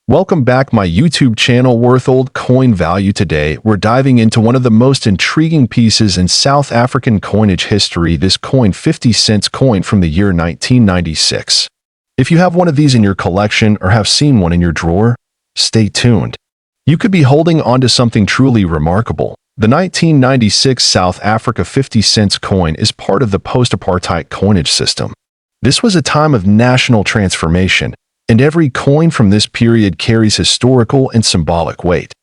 Welcome back my YouTube channel Worth Old Coin Value. Today we're diving into one of the most intriguing pieces in South African coinage history, this coin 50 cents coin from the year 1996. If you have one of these in your collection or have seen one in your drawer, stay tuned. You could be holding onto something truly remarkable. The 1996 South Africa 50 cents coin is part of the post-apartheid coinage system. This was a time of national transformation, and every coin from this period carries historical and symbolic weight.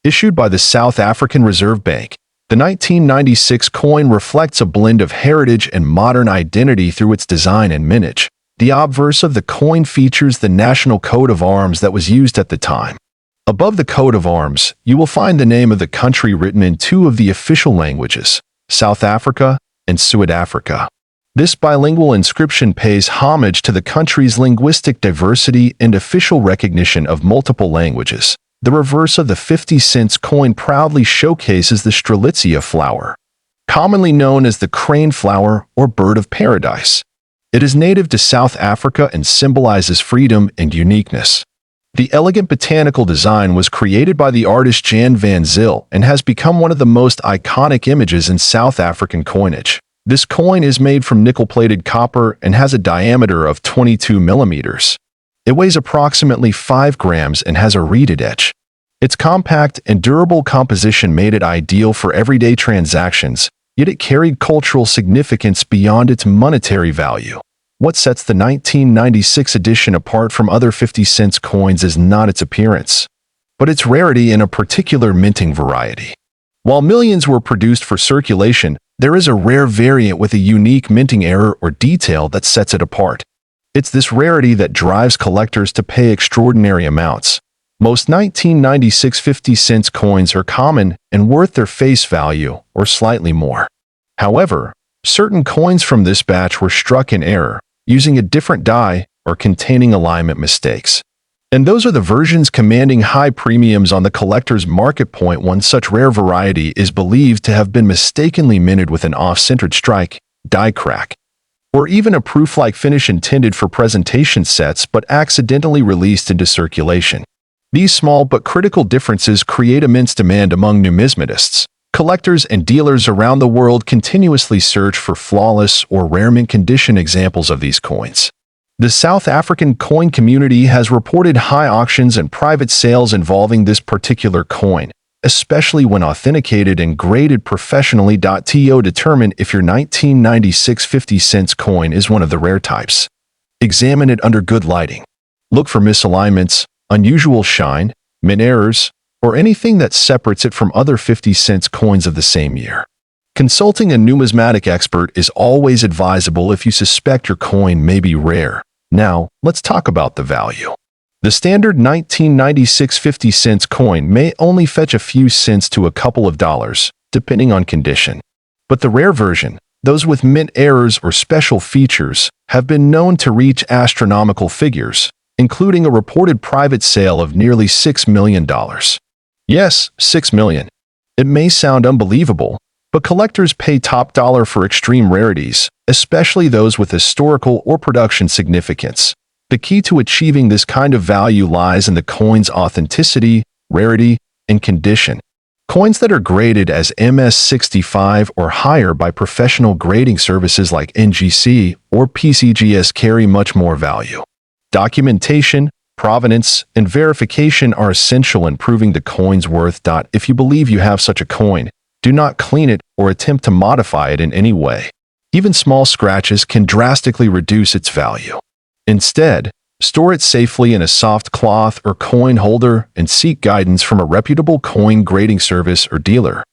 Issued by the South African Reserve Bank, the 1996 coin reflects a blend of heritage and modern identity through its design and mintage. The obverse of the coin features the national coat of arms that was used at the time. Above the coat of arms, you will find the name of the country written in two of the official languages, South Africa and South Africa. This bilingual inscription pays homage to the country's linguistic diversity and official recognition of multiple languages. The reverse of the 50 cents coin proudly showcases the Strelitzia flower, commonly known as the crane flower or bird of paradise. It is native to South Africa and symbolizes freedom and uniqueness. The elegant botanical design was created by the artist Jan van Zyl and has become one of the most iconic images in South African coinage. This coin is made from nickel-plated copper and has a diameter of 22 millimeters. It weighs approximately 5 grams and has a reeded edge. Its compact and durable composition made it ideal for everyday transactions, yet it carried cultural significance beyond its monetary value. What sets the 1996 edition apart from other 50 cents coins is not its appearance, but its rarity in a particular minting variety. While millions were produced for circulation, there is a rare variant with a unique minting error or detail that sets it apart. It's this rarity that drives collectors to pay extraordinary amounts. Most 1996 50 cents coins are common and worth their face value or slightly more. However, certain coins from this batch were struck in error, using a different die or containing alignment mistakes. And those are the versions commanding high premiums on the collector's market point. One such rare variety is believed to have been mistakenly minted with an off-centered strike, die crack, or even a proof-like finish intended for presentation sets but accidentally released into circulation. These small but critical differences create immense demand among numismatists. Collectors and dealers around the world continuously search for flawless or rare mint condition examples of these coins. The South African coin community has reported high auctions and private sales involving this particular coin, especially when authenticated and graded professionally. To determine if your 1996 50 cents coin is one of the rare types, examine it under good lighting. Look for misalignments, unusual shine, mint errors, or anything that separates it from other 50 cents coins of the same year. Consulting a numismatic expert is always advisable if you suspect your coin may be rare. Now, let's talk about the value. The standard 1996 50 cents coin may only fetch a few cents to a couple of dollars, depending on condition. But the rare version, those with mint errors or special features, have been known to reach astronomical figures, including a reported private sale of nearly $6 million. Yes, $6 million. It may sound unbelievable, but collectors pay top dollar for extreme rarities, especially those with historical or production significance. The key to achieving this kind of value lies in the coin's authenticity, rarity, and condition. Coins that are graded as MS65 or higher by professional grading services like NGC or PCGS carry much more value. Documentation, provenance, and verification are essential in proving the coin's worth. If you believe you have such a coin, do not clean it or attempt to modify it in any way. Even small scratches can drastically reduce its value. Instead, store it safely in a soft cloth or coin holder and seek guidance from a reputable coin grading service or dealer.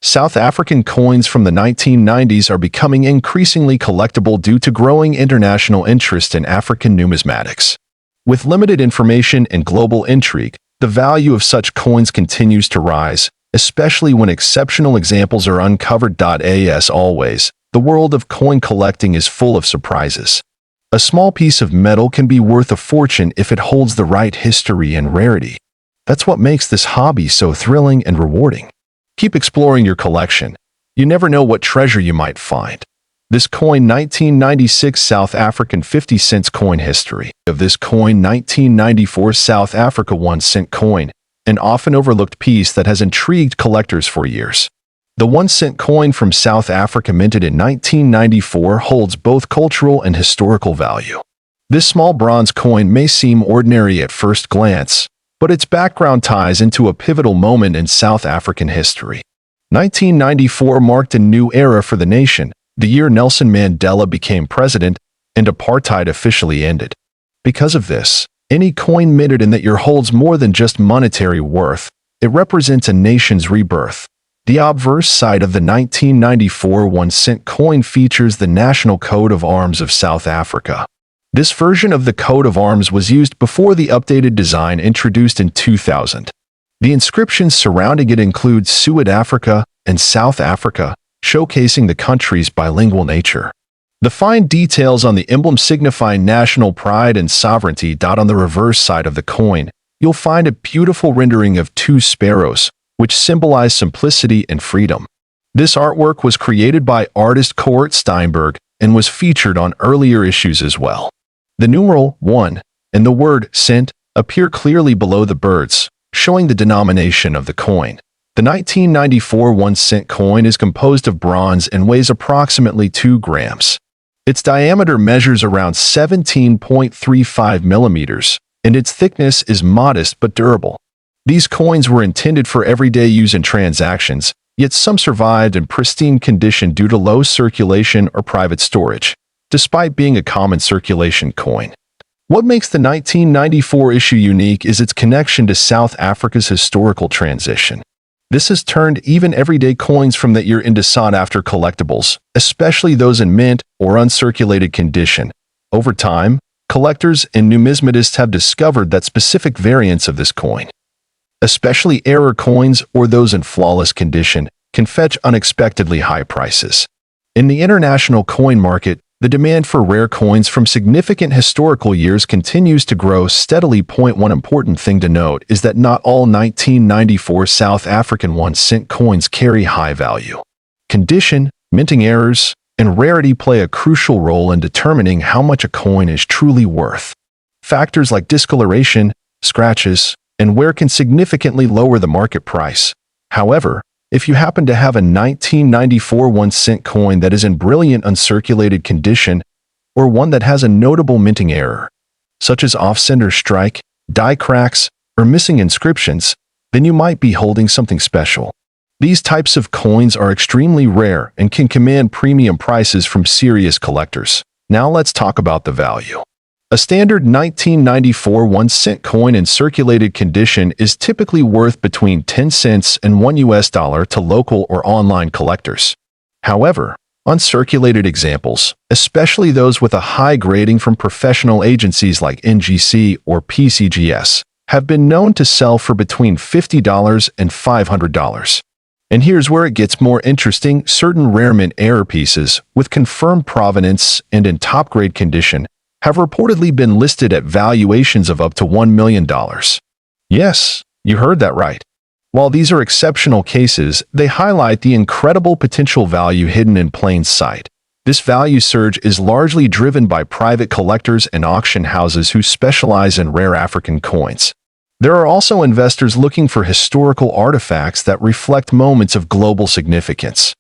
South African coins from the 1990s are becoming increasingly collectible due to growing international interest in African numismatics. With limited information and global intrigue, the value of such coins continues to rise, especially when exceptional examples are uncovered. As always, the world of coin collecting is full of surprises. A small piece of metal can be worth a fortune if it holds the right history and rarity. That's what makes this hobby so thrilling and rewarding. Keep exploring your collection. You never know what treasure you might find. This coin 1996 South African 50 cents coin history. Of this coin 1994 South Africa 1 cent coin, an often overlooked piece that has intrigued collectors for years. The 1 cent coin from South Africa minted in 1994 holds both cultural and historical value. This small bronze coin may seem ordinary at first glance, but its background ties into a pivotal moment in South African history. 1994 marked a new era for the nation, the year Nelson Mandela became president and apartheid officially ended. Because of this, any coin minted in that year holds more than just monetary worth. It represents a nation's rebirth. The obverse side of the 1994 1 cent coin features the National Coat of Arms of South Africa. This version of the coat of arms was used before the updated design introduced in 2000. The inscriptions surrounding it include Suid-Afrika and South Africa, showcasing the country's bilingual nature. The fine details on the emblem signify national pride and sovereignty. On the reverse side of the coin, you'll find a beautiful rendering of two sparrows, which symbolize simplicity and freedom. This artwork was created by artist Court Steinberg and was featured on earlier issues as well. The numeral 1 and the word cent appear clearly below the birds, showing the denomination of the coin. The 1994 1 cent coin is composed of bronze and weighs approximately 2 grams. Its diameter measures around 17.35 millimeters, and its thickness is modest but durable. These coins were intended for everyday use in transactions, yet some survived in pristine condition due to low circulation or private storage, despite being a common circulation coin. What makes the 1994 issue unique is its connection to South Africa's historical transition. This has turned even everyday coins from that year into sought-after collectibles, especially those in mint or uncirculated condition. Over time, collectors and numismatists have discovered that specific variants of this coin, especially error coins or those in flawless condition, can fetch unexpectedly high prices. In the international coin market, the demand for rare coins from significant historical years continues to grow steadily. One important thing to note is that not all 1994 South African 1 cent coins carry high value. Condition, minting errors, and rarity play a crucial role in determining how much a coin is truly worth. Factors like discoloration, scratches, and wear can significantly lower the market price. However, if you happen to have a 1994 1 cent coin that is in brilliant uncirculated condition, or one that has a notable minting error, such as off-center strike, die cracks, or missing inscriptions, then you might be holding something special. These types of coins are extremely rare and can command premium prices from serious collectors. Now let's talk about the value. A standard 1994 1 cent coin in circulated condition is typically worth between 10 cents and $1 to local or online collectors. However, uncirculated examples, especially those with a high grading from professional agencies like NGC or PCGS, have been known to sell for between $50 and $500. And here's where it gets more interesting: certain rare mint error pieces, with confirmed provenance and in top-grade condition, have reportedly been listed at valuations of up to $1 million. Yes, you heard that right. While these are exceptional cases, they highlight the incredible potential value hidden in plain sight. This value surge is largely driven by private collectors and auction houses who specialize in rare African coins. There are also investors looking for historical artifacts that reflect moments of global significance.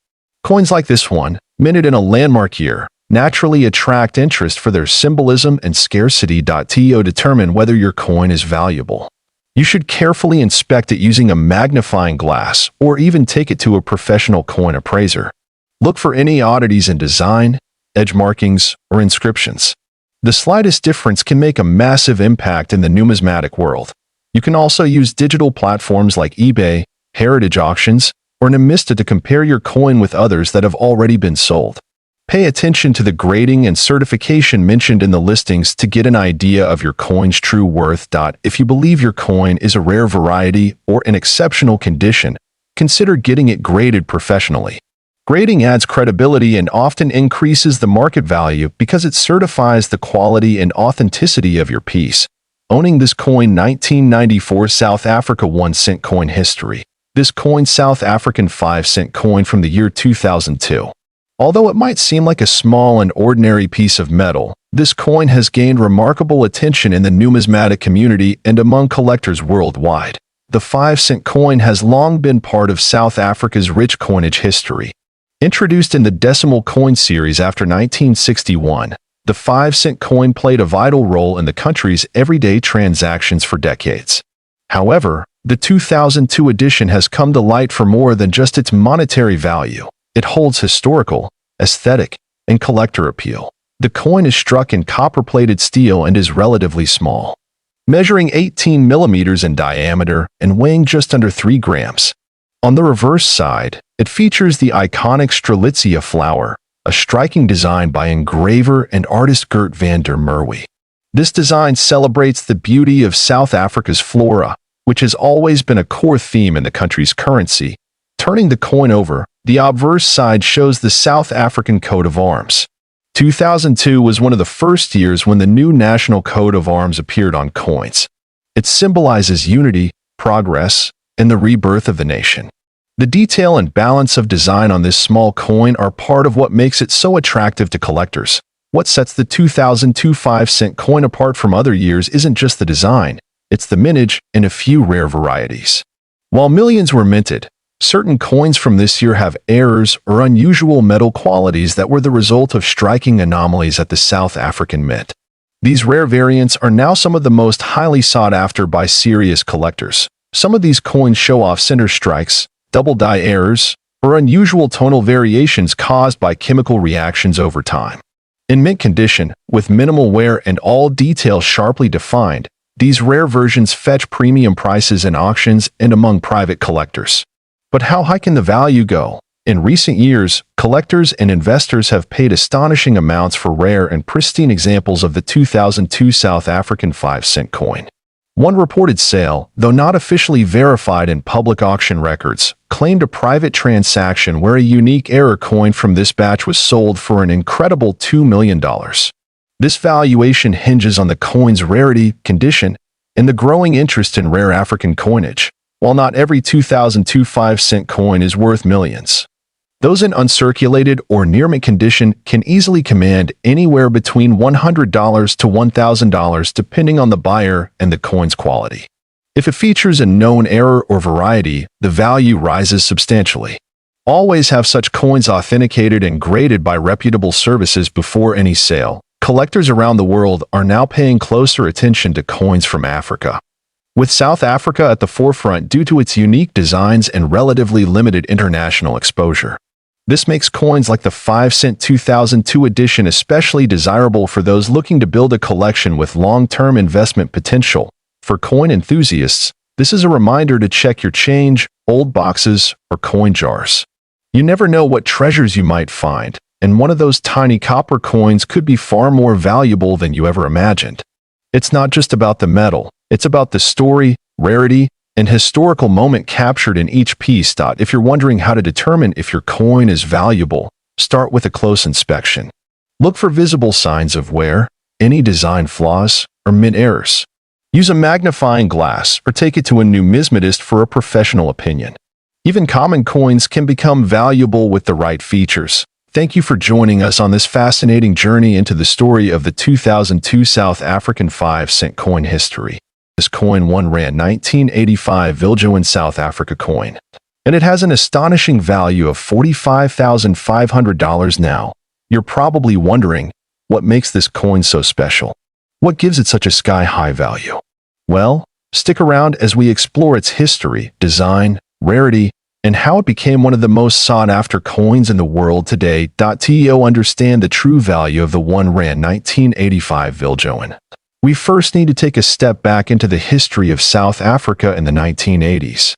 Coins like this one, minted in a landmark year, naturally attract interest for their symbolism and scarcity. To determine whether your coin is valuable, you should carefully inspect it using a magnifying glass or even take it to a professional coin appraiser. Look for any oddities in design, edge markings, or inscriptions. The slightest difference can make a massive impact in the numismatic world. You can also use digital platforms like eBay, heritage auctions, or Numista to compare your coin with others that have already been sold. Pay attention to the grading and certification mentioned in the listings to get an idea of your coin's true worth. If you believe your coin is a rare variety or in exceptional condition, consider getting it graded professionally. Grading adds credibility and often increases the market value because it certifies the quality and authenticity of your piece. Owning this coin 1994 South Africa 1 cent coin history. This coin South African 5 cent coin from the year 2002. Although it might seem like a small and ordinary piece of metal, this coin has gained remarkable attention in the numismatic community and among collectors worldwide. The 5-cent coin has long been part of South Africa's rich coinage history. Introduced in the decimal coin series after 1961, the 5-cent coin played a vital role in the country's everyday transactions for decades. However, the 2002 edition has come to light for more than just its monetary value. It holds historical, aesthetic, and collector appeal. The coin is struck in copper-plated steel and is relatively small, measuring 18 millimeters in diameter and weighing just under 3 grams. On the reverse side, it features the iconic Strelitzia flower, a striking design by engraver and artist Gert van der Merwe. This design celebrates the beauty of South Africa's flora, which has always been a core theme in the country's currency. Turning the coin over, the obverse side shows the South African coat of arms. 2002 was one of the first years when the new national coat of arms appeared on coins. It symbolizes unity, progress, and the rebirth of the nation. The detail and balance of design on this small coin are part of what makes it so attractive to collectors. What sets the 2002 5-cent coin apart from other years isn't just the design, it's the mintage and a few rare varieties. While millions were minted, certain coins from this year have errors or unusual metal qualities that were the result of striking anomalies at the South African Mint. These rare variants are now some of the most highly sought after by serious collectors. Some of these coins show off center strikes, double die errors, or unusual tonal variations caused by chemical reactions over time. In mint condition, with minimal wear and all details sharply defined, these rare versions fetch premium prices in auctions and among private collectors. But how high can the value go? In recent years, collectors and investors have paid astonishing amounts for rare and pristine examples of the 2002 South African 5-cent coin. One reported sale, though not officially verified in public auction records, claimed a private transaction where a unique error coin from this batch was sold for an incredible $2 million. This valuation hinges on the coin's rarity, condition, and the growing interest in rare African coinage. While not every 2002 5-cent coin is worth millions, those in uncirculated or near-mint condition can easily command anywhere between $100 to $1,000 depending on the buyer and the coin's quality. If it features a known error or variety, the value rises substantially. Always have such coins authenticated and graded by reputable services before any sale. Collectors around the world are now paying closer attention to coins from Africa, with South Africa at the forefront due to its unique designs and relatively limited international exposure. This makes coins like the 5-cent 2002 edition especially desirable for those looking to build a collection with long-term investment potential. For coin enthusiasts, this is a reminder to check your change, old boxes, or coin jars. You never know what treasures you might find, and one of those tiny copper coins could be far more valuable than you ever imagined. It's not just about the metal, it's about the story, rarity, and historical moment captured in each piece. If you're wondering how to determine if your coin is valuable, start with a close inspection. Look for visible signs of wear, any design flaws, or mint errors. Use a magnifying glass or take it to a numismatist for a professional opinion. Even common coins can become valuable with the right features. Thank you for joining us on this fascinating journey into the story of the 2002 South African 5-cent coin history. This coin ran 1985 Viljoen South Africa coin, and it has an astonishing value of $45,500 now. You're probably wondering, what makes this coin so special? What gives it such a sky-high value? Well, stick around as we explore its history, design, rarity, and how it became one of the most sought-after coins in the world today. To understand the true value of the ran 1985 Viljoen, we first need to take a step back into the history of South Africa in the 1980s.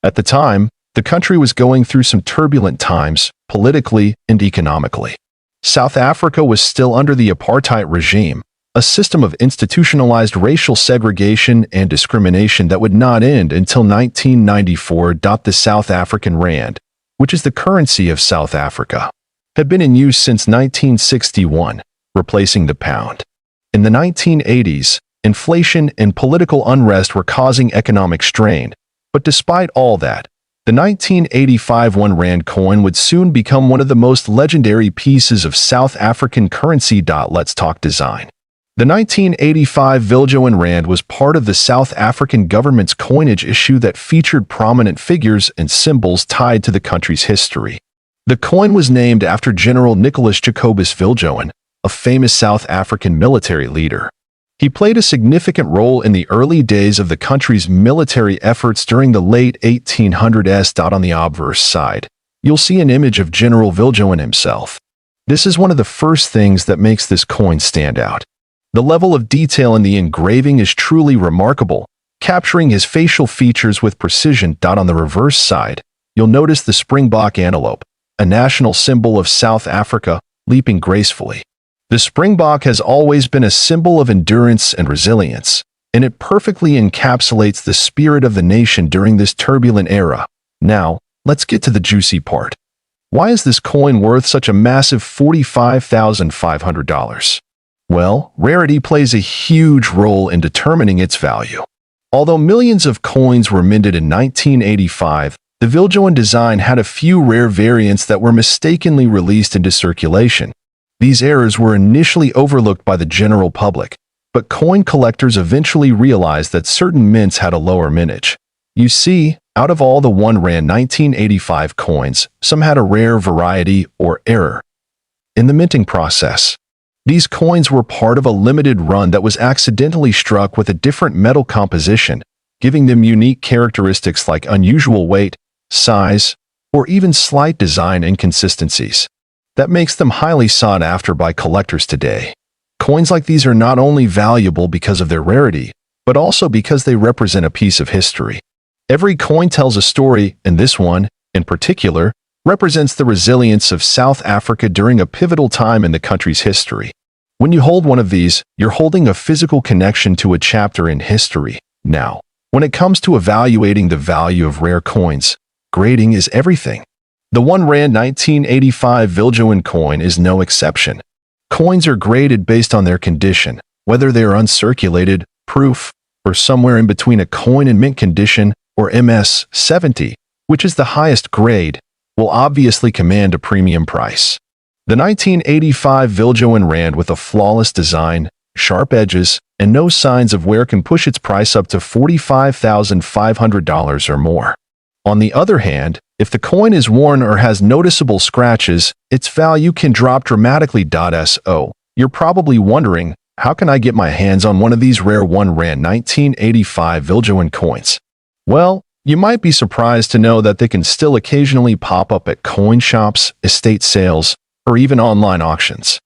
At the time, the country was going through some turbulent times, politically and economically. South Africa was still under the apartheid regime, a system of institutionalized racial segregation and discrimination that would not end until 1994. The South African rand, which is the currency of South Africa, had been in use since 1961, replacing the pound. In the 1980s, inflation and political unrest were causing economic strain, but despite all that, The 1985 1 Rand coin would soon become one of the most legendary pieces of South African currency. Let's talk design. The 1985 Viljoen Rand was part of the South African government's coinage issue that featured prominent figures and symbols tied to the country's history. The coin was named after General Nicholas Jacobus Viljoen, a famous South African military leader. He played a significant role in the early days of the country's military efforts during the late 1800s. On the obverse side, you'll see an image of General Viljoen himself. This is one of the first things that makes this coin stand out. The level of detail in the engraving is truly remarkable, capturing his facial features with precision. On the reverse side, you'll notice the springbok antelope, a national symbol of South Africa, leaping gracefully. The springbok has always been a symbol of endurance and resilience, and it perfectly encapsulates the spirit of the nation during this turbulent era. Now, let's get to the juicy part. Why is this coin worth such a massive $45,500? Well, rarity plays a huge role in determining its value. Although millions of coins were minted in 1985, the Viljoen design had a few rare variants that were mistakenly released into circulation. These errors were initially overlooked by the general public, but coin collectors eventually realized that certain mints had a lower mintage. You see, out of all the 1 Rand 1985 coins, some had a rare variety or error in the minting process. These coins were part of a limited run that was accidentally struck with a different metal composition, giving them unique characteristics like unusual weight, size, or even slight design inconsistencies. That makes them highly sought after by collectors today. Coins like these are not only valuable because of their rarity, but also because they represent a piece of history. Every coin tells a story, and this one, in particular, represents the resilience of South Africa during a pivotal time in the country's history. When you hold one of these, you're holding a physical connection to a chapter in history. Now, when it comes to evaluating the value of rare coins, grading is everything. The 1 Rand 1985 Viljoen coin is no exception. Coins are graded based on their condition, whether they are uncirculated, proof, or somewhere in between. A coin in mint condition, or MS 70, which is the highest grade, will obviously command a premium price. The 1985 Viljoen Rand with a flawless design, sharp edges, and no signs of wear can push its price up to $45,500 or more. On the other hand, if the coin is worn or has noticeable scratches, its value can drop dramatically. So, you're probably wondering, how can I get my hands on one of these rare 1 Rand 1985 Viljoen coins? Well, you might be surprised to know that they can still occasionally pop up at coin shops, estate sales, or even online auctions.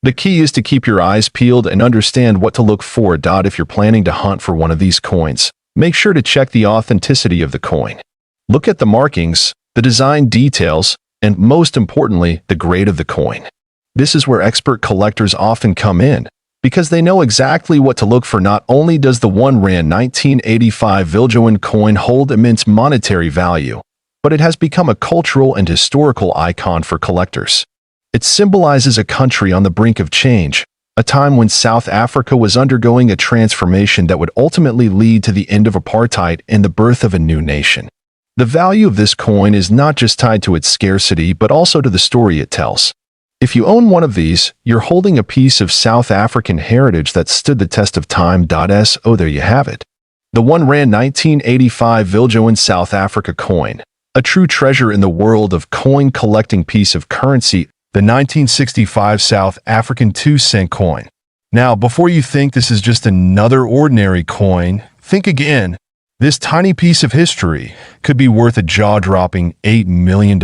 The key is to keep your eyes peeled and understand what to look for. If you're planning to hunt for one of these coins, make sure to check the authenticity of the coin. Look at the markings, the design details, and most importantly, the grade of the coin. This is where expert collectors often come in, because they know exactly what to look for. Not only does the 1 Rand 1985 Viljoen coin hold immense monetary value, but it has become a cultural and historical icon for collectors. It symbolizes a country on the brink of change, a time when South Africa was undergoing a transformation that would ultimately lead to the end of apartheid and the birth of a new nation. The value of this coin is not just tied to its scarcity but also to the story it tells. If you own one of these, you're holding a piece of South African heritage that stood the test of time. So there you have it. The 1 Rand 1985 Viljoen South Africa coin, a true treasure in the world of coin collecting piece of currency, the 1965 South African 2-cent coin. Now, before you think this is just another ordinary coin, think again. This tiny piece of history could be worth a jaw-dropping $8 million.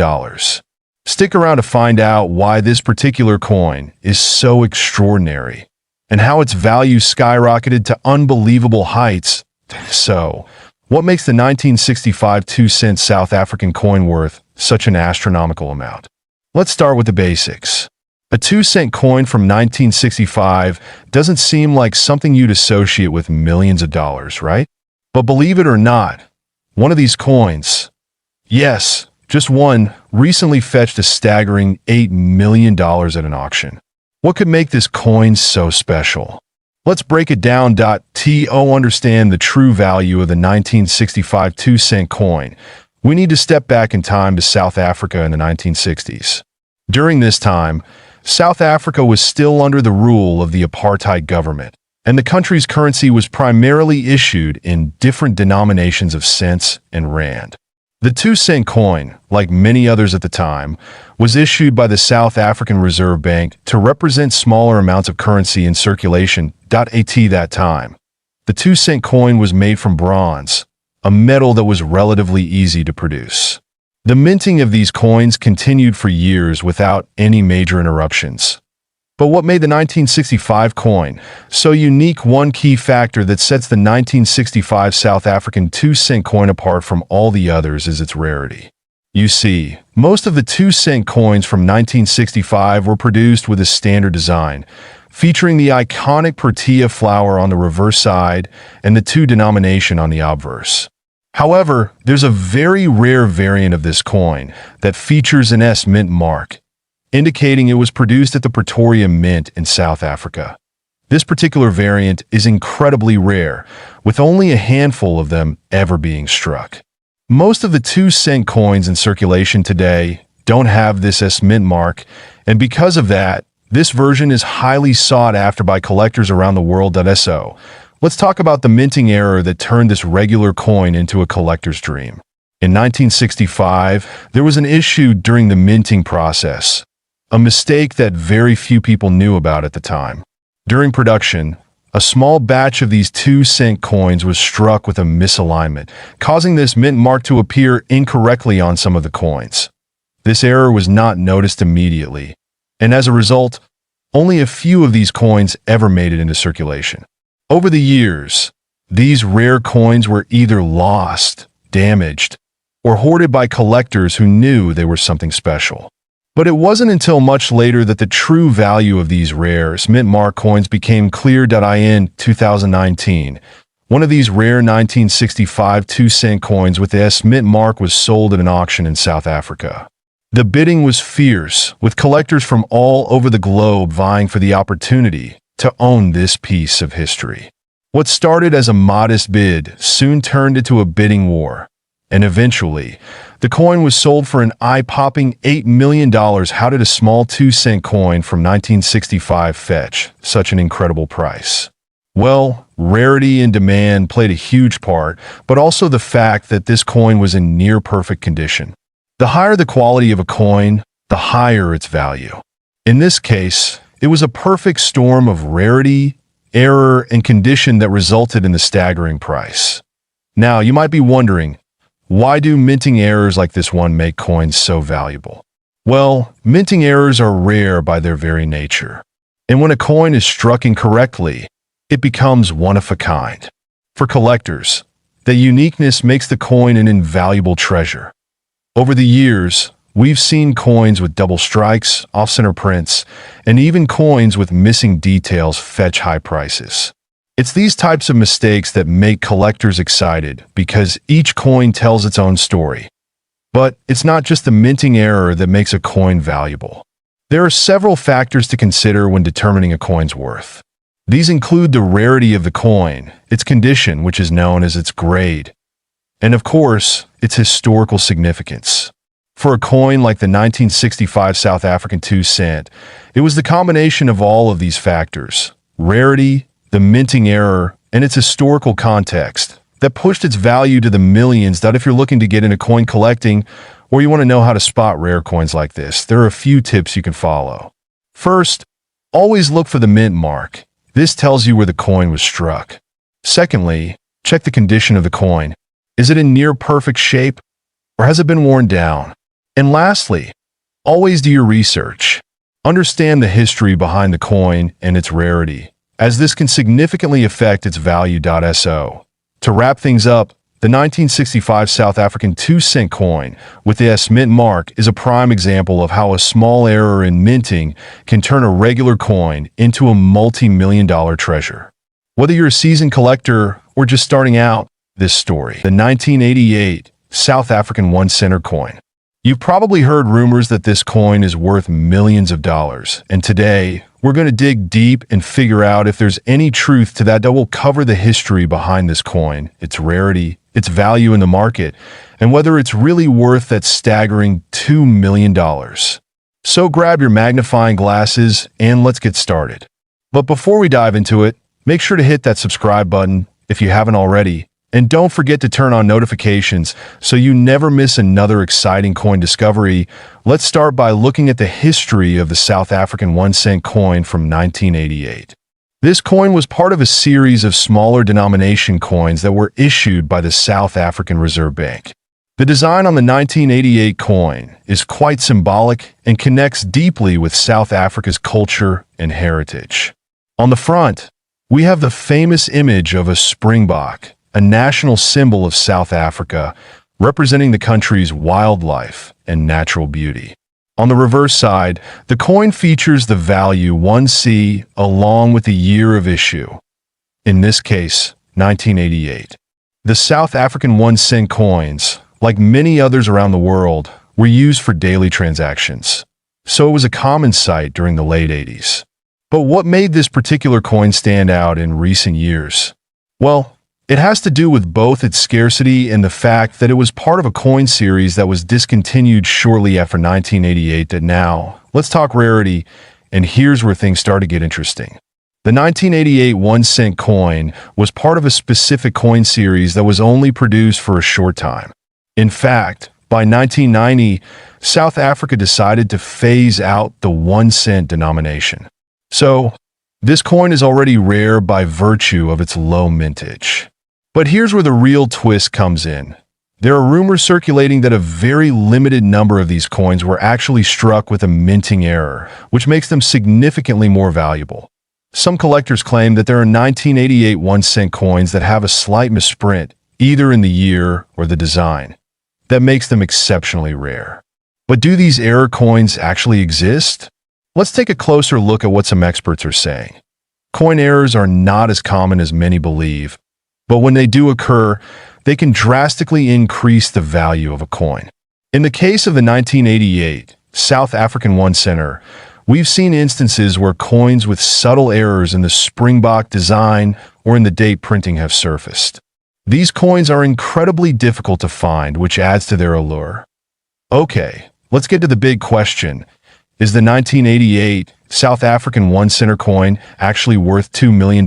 Stick around to find out why this particular coin is so extraordinary and how its value skyrocketed to unbelievable heights. So, what makes the 1965 2-cent South African coin worth such an astronomical amount? Let's start with the basics. A 2-cent coin from 1965 doesn't seem like something you'd associate with millions of dollars, right? But believe it or not, one of these coins, yes, just one, recently fetched a staggering $8 million at an auction. What could make this coin so special? Let's break it down. To understand the true value of the 1965 2-cent coin, We need to step back in time to South Africa in the 1960s. During this time, South Africa was still under the rule of the apartheid government, and the country's currency was primarily issued in different denominations of cents and rand. The 2-cent coin, like many others at the time, was issued by the South African Reserve Bank to represent smaller amounts of currency in circulation at that time. The 2-cent coin was made from bronze, a metal that was relatively easy to produce. The minting of these coins continued for years without any major interruptions. But what made the 1965 coin so unique, one key factor that sets the 1965 South African 2-cent coin apart from all the others is its rarity. You see, most of the 2-cent coins from 1965 were produced with a standard design, featuring the iconic protea flower on the reverse side and the 2 denomination on the obverse. However, there's a very rare variant of this coin that features an S mint mark, indicating it was produced at the Pretoria Mint in South Africa. This particular variant is incredibly rare, with only a handful of them ever being struck. Most of the 2-cent coins in circulation today don't have this S mint mark, and because of that, this version is highly sought after by collectors around the world. So, let's talk about the minting error that turned this regular coin into a collector's dream. In 1965, there was an issue during the minting process, a mistake that very few people knew about at the time. During production, a small batch of these 2-cent coins was struck with a misalignment, causing this mint mark to appear incorrectly on some of the coins. This error was not noticed immediately, and as a result, only a few of these coins ever made it into circulation. Over the years, these rare coins were either lost, damaged, or hoarded by collectors who knew they were something special. But it wasn't until much later that the true value of these rare mint mark coins became clear. In 2019, one of these rare 1965 2-cent coins with the S mint mark was sold at an auction in South Africa. The bidding was fierce, with collectors from all over the globe vying for the opportunity to own this piece of history. What started as a modest bid soon turned into a bidding war, and eventually, the coin was sold for an eye-popping $8 million. How did a small 2-cent coin from 1965 fetch such an incredible price? Well, rarity and demand played a huge part, but also the fact that this coin was in near-perfect condition. The higher the quality of a coin, the higher its value. In this case, it was a perfect storm of rarity, error, and condition that resulted in the staggering price. Now, you might be wondering, why do minting errors like this one make coins so valuable? Well, minting errors are rare by their very nature. And when a coin is struck incorrectly, it becomes one of a kind. For collectors, the uniqueness makes the coin an invaluable treasure. Over the years, we've seen coins with double strikes, off-center prints, and even coins with missing details fetch high prices. It's these types of mistakes that make collectors excited because each coin tells its own story. But it's not just the minting error that makes a coin valuable. There are several factors to consider when determining a coin's worth. These include the rarity of the coin, its condition, which is known as its grade, and of course, its historical significance. For a coin like the 1965 South African 2-cent, it was the combination of all of these factors, rarity, the minting error, and its historical context, that pushed its value to the millions. That if you're looking to get into coin collecting, or you want to know how to spot rare coins like this, there are a few tips you can follow. First, always look for the mint mark. This tells you where the coin was struck. Secondly, check the condition of the coin. Is it in near perfect shape, or has it been worn down? And lastly, always do your research. Understand the history behind the coin and its rarity, as this can significantly affect its value. So, to wrap things up, the 1965 South African 2-cent coin with the S mint mark is a prime example of how a small error in minting can turn a regular coin into a multi-million-dollar treasure. Whether you're a seasoned collector or just starting out, this story, the 1988 South African 1-center coin. You've probably heard rumors that this coin is worth millions of dollars, and today, we're going to dig deep and figure out if there's any truth to that. We'll cover the history behind this coin, its rarity, its value in the market, and whether it's really worth that staggering $2 million. So grab your magnifying glasses and let's get started. But before we dive into it, make sure to hit that subscribe button if you haven't already, and don't forget to turn on notifications so you never miss another exciting coin discovery. Let's start by looking at the history of the South African 1-cent coin from 1988. This coin was part of a series of smaller denomination coins that were issued by the South African Reserve Bank. The design on the 1988 coin is quite symbolic and connects deeply with South Africa's culture and heritage. On the front, we have the famous image of a springbok, a national symbol of South Africa, representing the country's wildlife and natural beauty. On the reverse side, the coin features the value 1C along with the year of issue. In this case, 1988. The South African 1-cent coins, like many others around the world, were used for daily transactions, so it was a common sight during the late 80s. But what made this particular coin stand out in recent years? Well, it has to do with both its scarcity and the fact that it was part of a coin series that was discontinued shortly after 1988. Now, let's talk rarity, and here's where things start to get interesting. The 1988 1-cent coin was part of a specific coin series that was only produced for a short time. In fact, by 1990, South Africa decided to phase out the 1-cent denomination. So, this coin is already rare by virtue of its low mintage. But here's where the real twist comes in. There are rumors circulating that a very limited number of these coins were actually struck with a minting error, which makes them significantly more valuable. Some collectors claim that there are 1988 1-cent coins that have a slight misprint, either in the year or the design. That makes them exceptionally rare. But do these error coins actually exist? Let's take a closer look at what some experts are saying. Coin errors are not as common as many believe, but when they do occur, they can drastically increase the value of a coin. In the case of the 1988 South African 1-center, we've seen instances where coins with subtle errors in the springbok design or in the date printing have surfaced. These coins are incredibly difficult to find, which adds to their allure. Okay, let's get to the big question. Is the 1988 South African 1-center coin actually worth $2 million?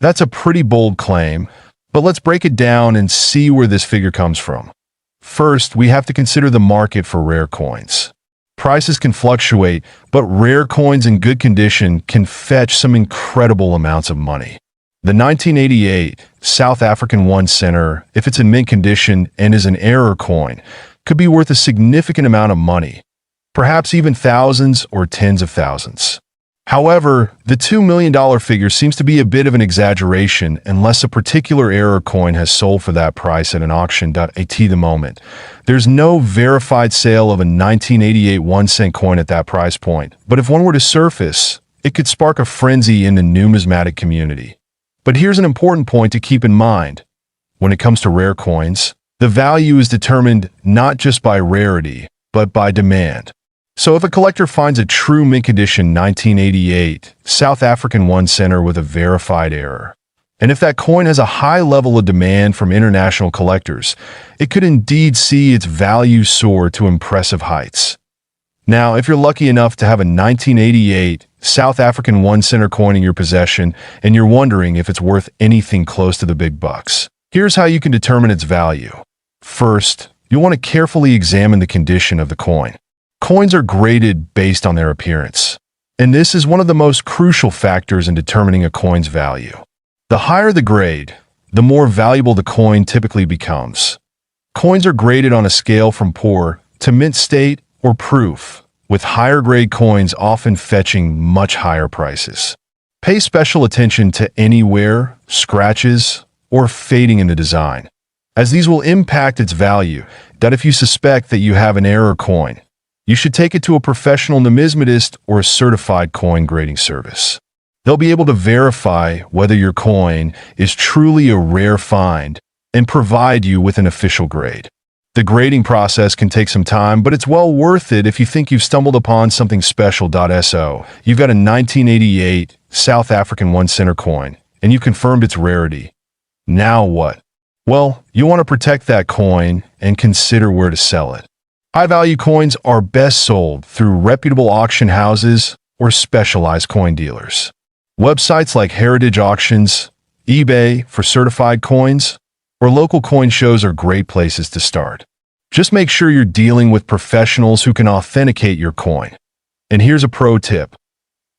That's a pretty bold claim, but let's break it down and see where this figure comes from. First, we have to consider the market for rare coins. Prices can fluctuate, but rare coins in good condition can fetch some incredible amounts of money. The 1988 South African 1-center, if it's in mint condition and is an error coin, could be worth a significant amount of money, perhaps even thousands or tens of thousands. However, the $2 million figure seems to be a bit of an exaggeration unless a particular error coin has sold for that price at an auction. At the moment, there's no verified sale of a 1988 1-cent coin at that price point, but if one were to surface, it could spark a frenzy in the numismatic community. But here's an important point to keep in mind. When it comes to rare coins, the value is determined not just by rarity, but by demand. So if a collector finds a true mint condition 1988 South African 1-center with a verified error, and if that coin has a high level of demand from international collectors, it could indeed see its value soar to impressive heights. Now, if you're lucky enough to have a 1988 South African 1-center coin in your possession and you're wondering if it's worth anything close to the big bucks, here's how you can determine its value. First, you'll want to carefully examine the condition of the coin. Coins are graded based on their appearance, and this is one of the most crucial factors in determining a coin's value. The higher the grade, the more valuable the coin typically becomes. Coins are graded on a scale from poor to mint state or proof, with higher grade coins often fetching much higher prices. Pay special attention to any wear, scratches, or fading in the design, as these will impact its value. That if you suspect that you have an error coin, you should take it to a professional numismatist or a certified coin grading service. They'll be able to verify whether your coin is truly a rare find and provide you with an official grade. The grading process can take some time, but it's well worth it if you think you've stumbled upon something special. So, you've got a 1988 South African 1-center coin, and you've confirmed its rarity. Now what? Well, you want to protect that coin and consider where to sell it. High-value coins are best sold through reputable auction houses or specialized coin dealers. Websites like Heritage Auctions, eBay for certified coins, or local coin shows are great places to start. Just make sure you're dealing with professionals who can authenticate your coin. And here's a pro tip.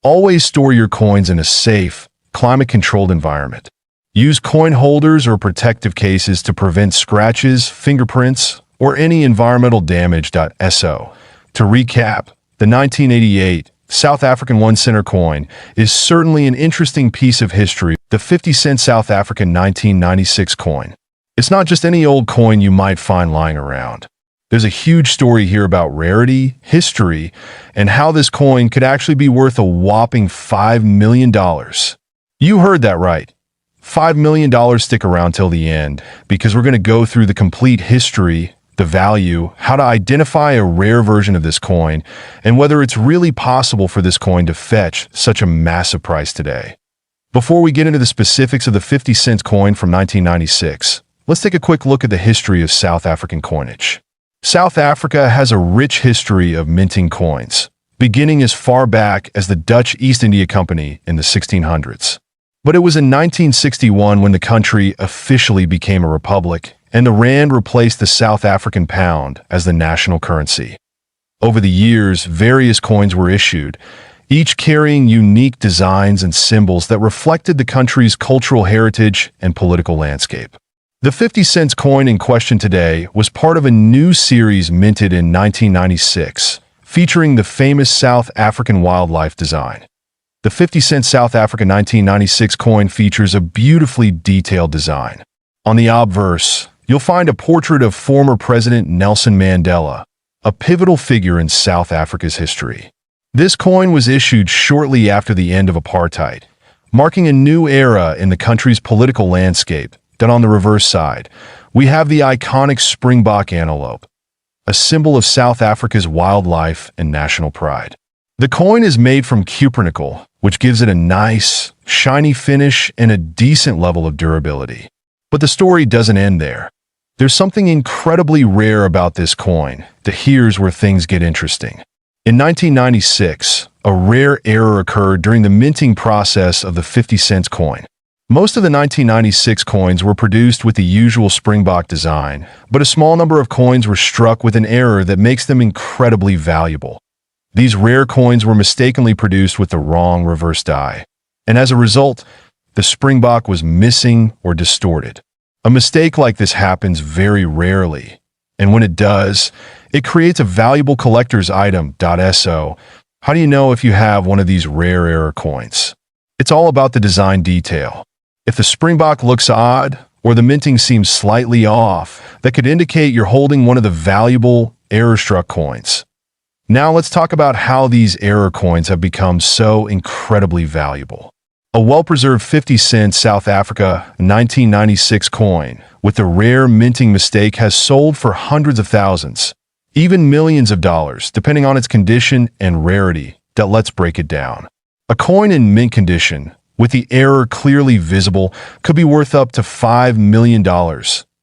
Always store your coins in a safe, climate-controlled environment. Use coin holders or protective cases to prevent scratches, fingerprints, or any environmental damage. So, to recap, the 1988 South African 1 cent coin is certainly an interesting piece of history. The 50-cent South African 1996 coin. It's not just any old coin you might find lying around. There's a huge story here about rarity, history, and how this coin could actually be worth a whopping $5 million. You heard that right. $5 million. Stick around till the end, because we're going to go through the complete history, the value, how to identify a rare version of this coin, and whether it's really possible for this coin to fetch such a massive price today. Before we get into the specifics of the 50-cent coin from 1996, let's take a quick look at the history of South African coinage. South Africa has a rich history of minting coins, beginning as far back as the Dutch East India Company in the 1600s. But it was in 1961 when the country officially became a republic, and the rand replaced the South African pound as the national currency. Over the years, various coins were issued, each carrying unique designs and symbols that reflected the country's cultural heritage and political landscape. The 50-cent coin in question today was part of a new series minted in 1996, featuring the famous South African wildlife design. The 50-cent South Africa 1996 coin features a beautifully detailed design. On the obverse, you'll find a portrait of former President Nelson Mandela, a pivotal figure in South Africa's history. This coin was issued shortly after the end of apartheid, marking a new era in the country's political landscape. Then on the reverse side, we have the iconic springbok antelope, a symbol of South Africa's wildlife and national pride. The coin is made from cupronickel, which gives it a nice, shiny finish and a decent level of durability. But the story doesn't end there. There's something incredibly rare about this coin. Here's where things get interesting. In 1996, a rare error occurred during the minting process of the 50-cent coin. Most of the 1996 coins were produced with the usual springbok design, but a small number of coins were struck with an error that makes them incredibly valuable. These rare coins were mistakenly produced with the wrong reverse die, and as a result, the springbok was missing or distorted. A mistake like this happens very rarely, and when it does, it creates a valuable collector's item. So, how do you know if you have one of these rare error coins? It's all about the design detail. If the springbok looks odd, or the minting seems slightly off, that could indicate you're holding one of the valuable error-struck coins. Now let's talk about how these error coins have become so incredibly valuable. A well-preserved 50-cent South Africa 1996 coin with a rare minting mistake has sold for hundreds of thousands, even millions of dollars, depending on its condition and rarity. Let's break it down. A coin in mint condition, with the error clearly visible, could be worth up to $5 million,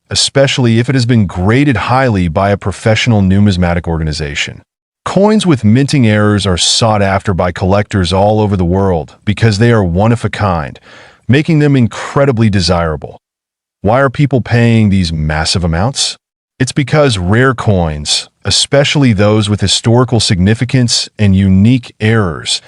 especially if it has been graded highly by a professional numismatic organization. Coins with minting errors are sought after by collectors all over the world because they are one of a kind, making them incredibly desirable. Why are people paying these massive amounts? It's because rare coins, especially those with historical significance and unique errors,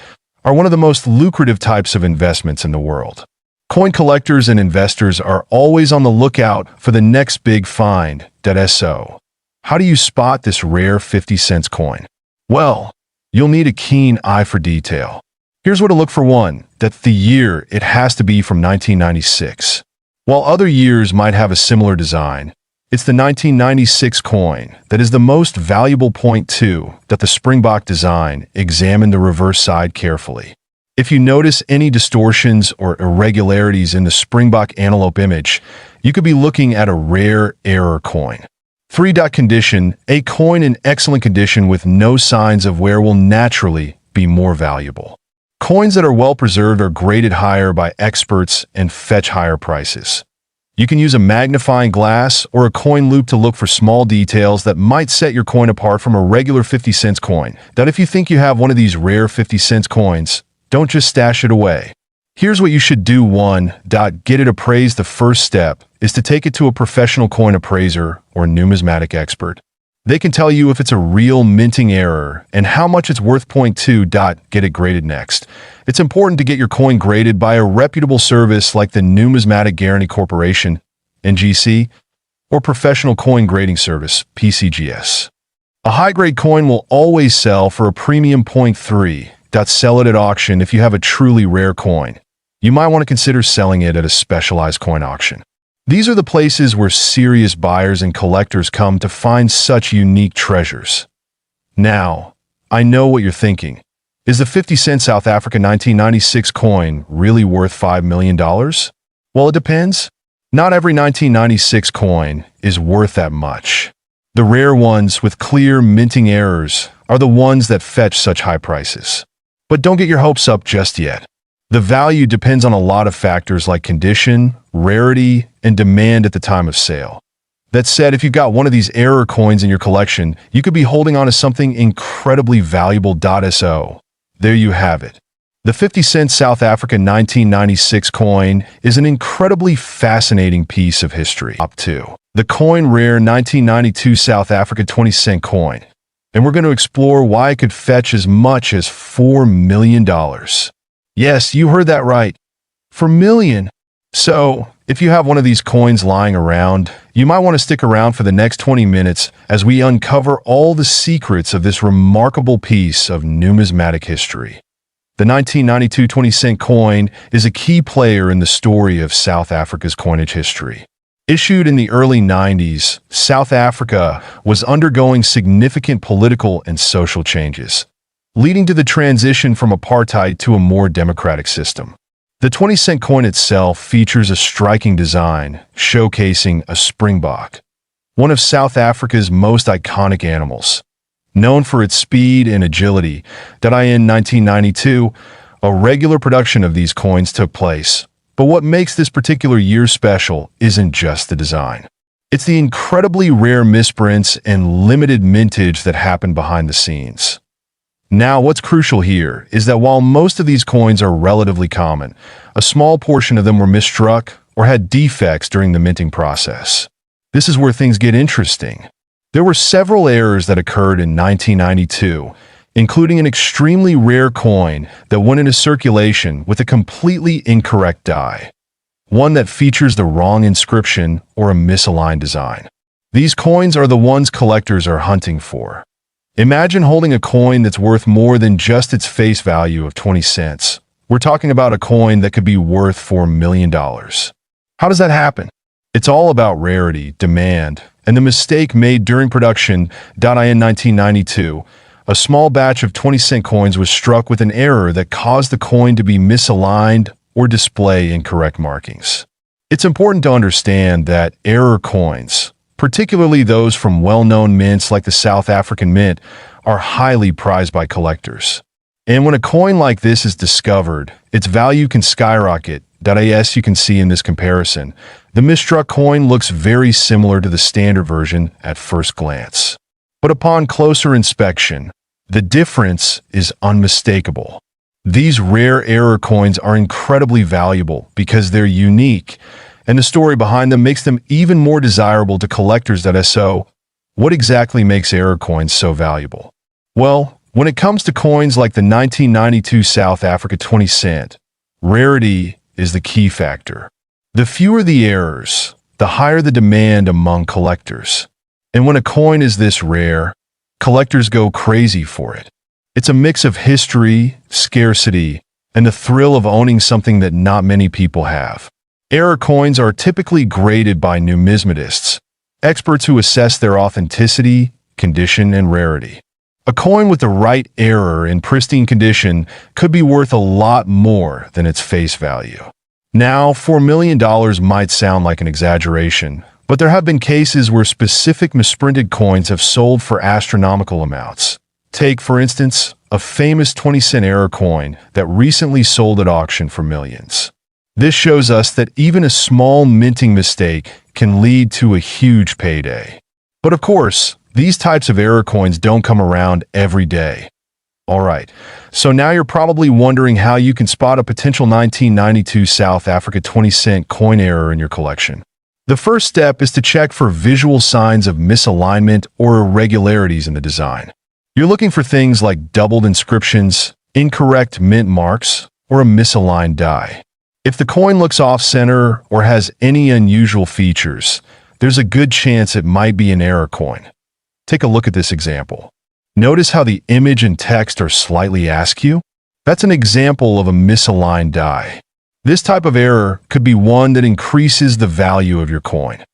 are one of the most lucrative types of investments in the world. Coin collectors and investors are always on the lookout for the next big find. So, how do you spot this rare 50-cent coin? Well, you'll need a keen eye for detail. Here's where to look for one. The year, it has to be from 1996. While other years might have a similar design, it's the 1996 coin that is the most valuable. Point 2, that the springbok design. Examine the reverse side carefully. If you notice any distortions or irregularities in the springbok antelope image, you could be looking at a rare error coin. 3. Condition. A coin in excellent condition with no signs of wear will naturally be more valuable. Coins that are well preserved are graded higher by experts and fetch higher prices. You can use a magnifying glass or a coin loop to look for small details that might set your coin apart from a regular 50-cent coin. That if you think you have one of these rare 50-cent coins, don't just stash it away. Here's what you should do. 1. Get it appraised. The first step is to take it to a professional coin appraiser or numismatic expert. They can tell you if it's a real minting error and how much it's worth. 2. Get it graded next. It's important to get your coin graded by a reputable service like the Numismatic Guarantee Corporation, NGC, or Professional Coin Grading Service, PCGS. A high-grade coin will always sell for a premium. 3. Sell it at auction. If you have a truly rare coin, you might want to consider selling it at a specialized coin auction. These are the places where serious buyers and collectors come to find such unique treasures. Now, I know what you're thinking. Is the 50-cent South Africa 1996 coin really worth $5 million? Well, it depends. Not every 1996 coin is worth that much. The rare ones with clear minting errors are the ones that fetch such high prices. But don't get your hopes up just yet. The value depends on a lot of factors like condition, rarity, and demand at the time of sale. That said, if you've got one of these error coins in your collection, you could be holding on to something incredibly valuable. So, there you have it. The 50-cent South Africa 1996 coin is an incredibly fascinating piece of history. Up to the coin rare 1992 South Africa 20-cent coin. And we're going to explore why it could fetch as much as $4 million. Yes, you heard that right. $4 million. So, if you have one of these coins lying around, you might want to stick around for the next 20 minutes as we uncover all the secrets of this remarkable piece of numismatic history. The 1992 20-cent coin is a key player in the story of South Africa's coinage history. Issued in the early 90s, South Africa was undergoing significant political and social changes, leading to the transition from apartheid to a more democratic system. The 20-cent coin itself features a striking design, showcasing a springbok, one of South Africa's most iconic animals. Known for its speed and agility, in 1992, a regular production of these coins took place. But what makes this particular year special isn't just the design. It's the incredibly rare misprints and limited mintage that happen behind the scenes. Now, what's crucial here is that while most of these coins are relatively common, a small portion of them were misstruck or had defects during the minting process. This is where things get interesting. There were several errors that occurred in 1992, including an extremely rare coin that went into circulation with a completely incorrect die, one that features the wrong inscription or a misaligned design. These coins are the ones collectors are hunting for. Imagine holding a coin that's worth more than just its face value of 20 cents. We're talking about a coin that could be worth $4 million. How does that happen? It's all about rarity, demand, and the mistake made during production. In 1992, a small batch of 20-cent coins was struck with an error that caused the coin to be misaligned or display incorrect markings. It's important to understand that error coins, particularly those from well-known mints like the South African Mint, are highly prized by collectors. And when a coin like this is discovered, its value can skyrocket. As you can see in this comparison, the misstruck coin looks very similar to the standard version at first glance. But upon closer inspection, the difference is unmistakable. These rare error coins are incredibly valuable because they're unique, and the story behind them makes them even more desirable to collectors. So, what exactly makes error coins so valuable? Well, when it comes to coins like the 1992 South Africa 20 cent, rarity is the key factor. The fewer the errors, the higher the demand among collectors. And when a coin is this rare, collectors go crazy for it. It's a mix of history, scarcity, and the thrill of owning something that not many people have. Error coins are typically graded by numismatists, experts who assess their authenticity, condition, and rarity. A coin with the right error in pristine condition could be worth a lot more than its face value. Now, $4 million might sound like an exaggeration, but there have been cases where specific misprinted coins have sold for astronomical amounts. Take, for instance, a famous 20-cent error coin that recently sold at auction for millions. This shows us that even a small minting mistake can lead to a huge payday. But of course, these types of error coins don't come around every day. Alright, so now you're probably wondering how you can spot a potential 1992 South Africa 20-cent coin error in your collection. The first step is to check for visual signs of misalignment or irregularities in the design. You're looking for things like doubled inscriptions, incorrect mint marks, or a misaligned die. If the coin looks off-center or has any unusual features, there's a good chance it might be an error coin. Take a look at this example. Notice how the image and text are slightly askew? That's an example of a misaligned die. This type of error could be one that increases the value of your coin.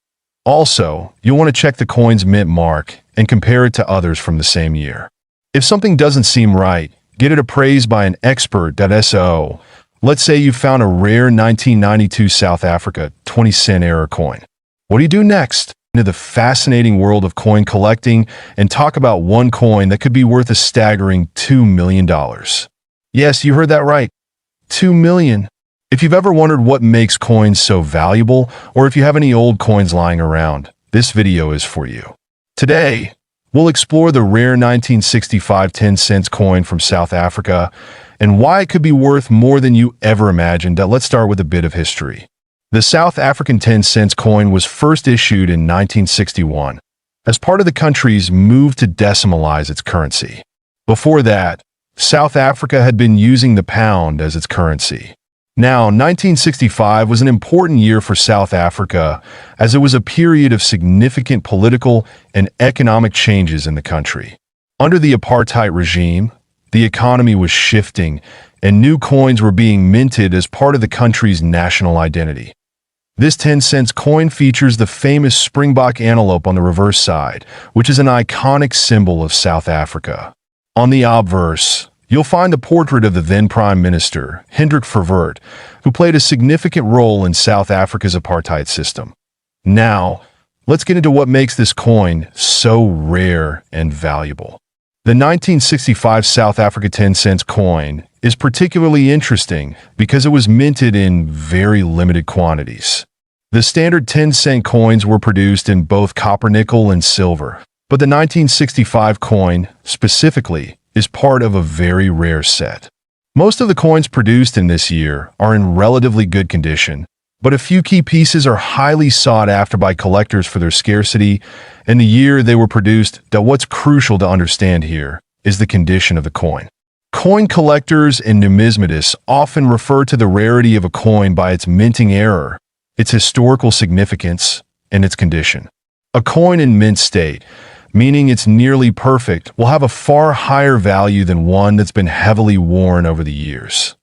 Also, you'll want to check the coin's mint mark and compare it to others from the same year. If something doesn't seem right, get it appraised by an expert.so. Let's say you found a rare 1992 South Africa 20-cent error coin. What do you do next? Into the fascinating world of coin collecting and talk about one coin that could be worth a staggering $2 million. Yes, you heard that right. $2 million. If you've ever wondered what makes coins so valuable, or if you have any old coins lying around, this video is for you. Today, we'll explore the rare 1965 10-cent coin from South Africa and why it could be worth more than you ever imagined. Let's start with a bit of history. The South African 10-cent coin was first issued in 1961 as part of the country's move to decimalize its currency. Before that, South Africa had been using the pound as its currency. Now, 1965 was an important year for South Africa as it was a period of significant political and economic changes in the country. Under the apartheid regime, the economy was shifting and new coins were being minted as part of the country's national identity. This 10-cent coin features the famous springbok antelope on the reverse side, which is an iconic symbol of South Africa. On the obverse, you'll find the portrait of the then Prime Minister, Hendrik Verwoerd, who played a significant role in South Africa's apartheid system. Now, let's get into what makes this coin so rare and valuable. The 1965 South Africa 10-cent coin is particularly interesting because it was minted in very limited quantities. The standard 10-cent coins were produced in both copper, nickel, and silver, but the 1965 coin, specifically, is part of a very rare set. Most of the coins produced in this year are in relatively good condition, but a few key pieces are highly sought after by collectors for their scarcity and the year they were produced. What's crucial to understand here is the condition of the coin. Coin collectors and numismatists often refer to the rarity of a coin by its minting error, its historical significance, and its condition. A coin in mint state, meaning it's nearly perfect, will have a far higher value than one that's been heavily worn over the years.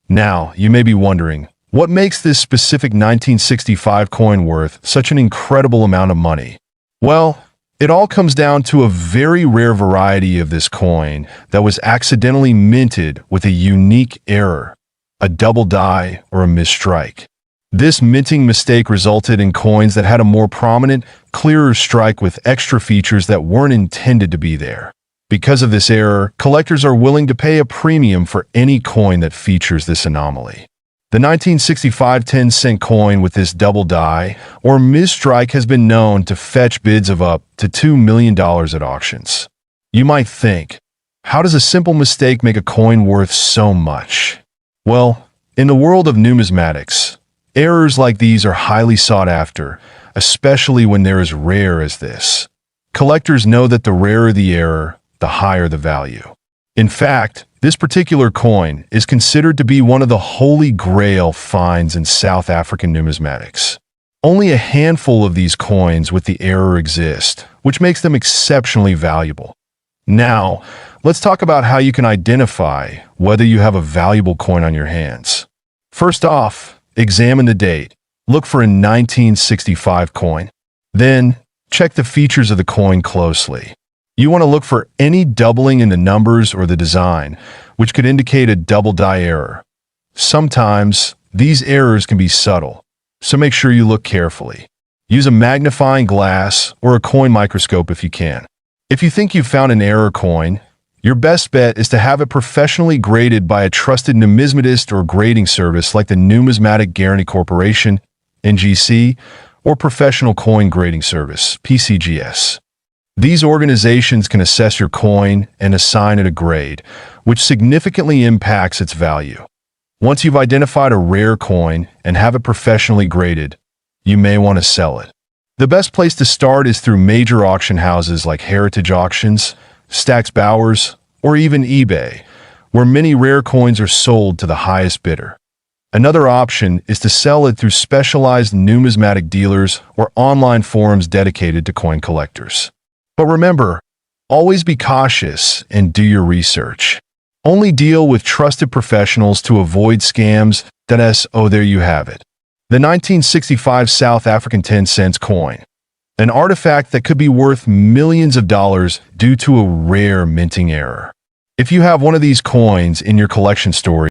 Now, you may be wondering, what makes this specific 1965 coin worth such an incredible amount of money? Well, it all comes down to a very rare variety of this coin that was accidentally minted with a unique error, a double die or a misstrike. This minting mistake resulted in coins that had a more prominent, clearer strike with extra features that weren't intended to be there. Because of this error, collectors are willing to pay a premium for any coin that features this anomaly. The 1965 10-cent coin with this double die or misstrike has been known to fetch bids of up to $2 million at auctions. You might think, how does a simple mistake make a coin worth so much? Well, in the world of numismatics, errors like these are highly sought after, especially when they're as rare as this. Collectors know that the rarer the error, the higher the value. In fact, this particular coin is considered to be one of the holy grail finds in South African numismatics. Only a handful of these coins with the error exist, which makes them exceptionally valuable. Now, let's talk about how you can identify whether you have a valuable coin on your hands. First off, examine the date. Look for a 1965 coin. Then, check the features of the coin closely. You want to look for any doubling in the numbers or the design, which could indicate a double die error. Sometimes, these errors can be subtle, so make sure you look carefully. Use a magnifying glass or a coin microscope if you can. If you think you've found an error coin, Your best bet is to have it professionally graded by a trusted numismatist or grading service like the Numismatic Guarantee Corporation, NGC, or Professional Coin Grading Service, PCGS. These organizations can assess your coin and assign it a grade, which significantly impacts its value. Once you've identified a rare coin and have it professionally graded, you may want to sell it. The best place to start is through major auction houses like Heritage Auctions, Stack's Bowers, or even eBay, where many rare coins are sold to the highest bidder. Another option is to sell it through specialized numismatic dealers or online forums dedicated to coin collectors. But remember, always be cautious and do your research. Only deal with trusted professionals to avoid scams. There you have it. The 1965 South African 10-cent coin. An artifact that could be worth millions of dollars due to a rare minting error. If you have one of these coins in your collection story,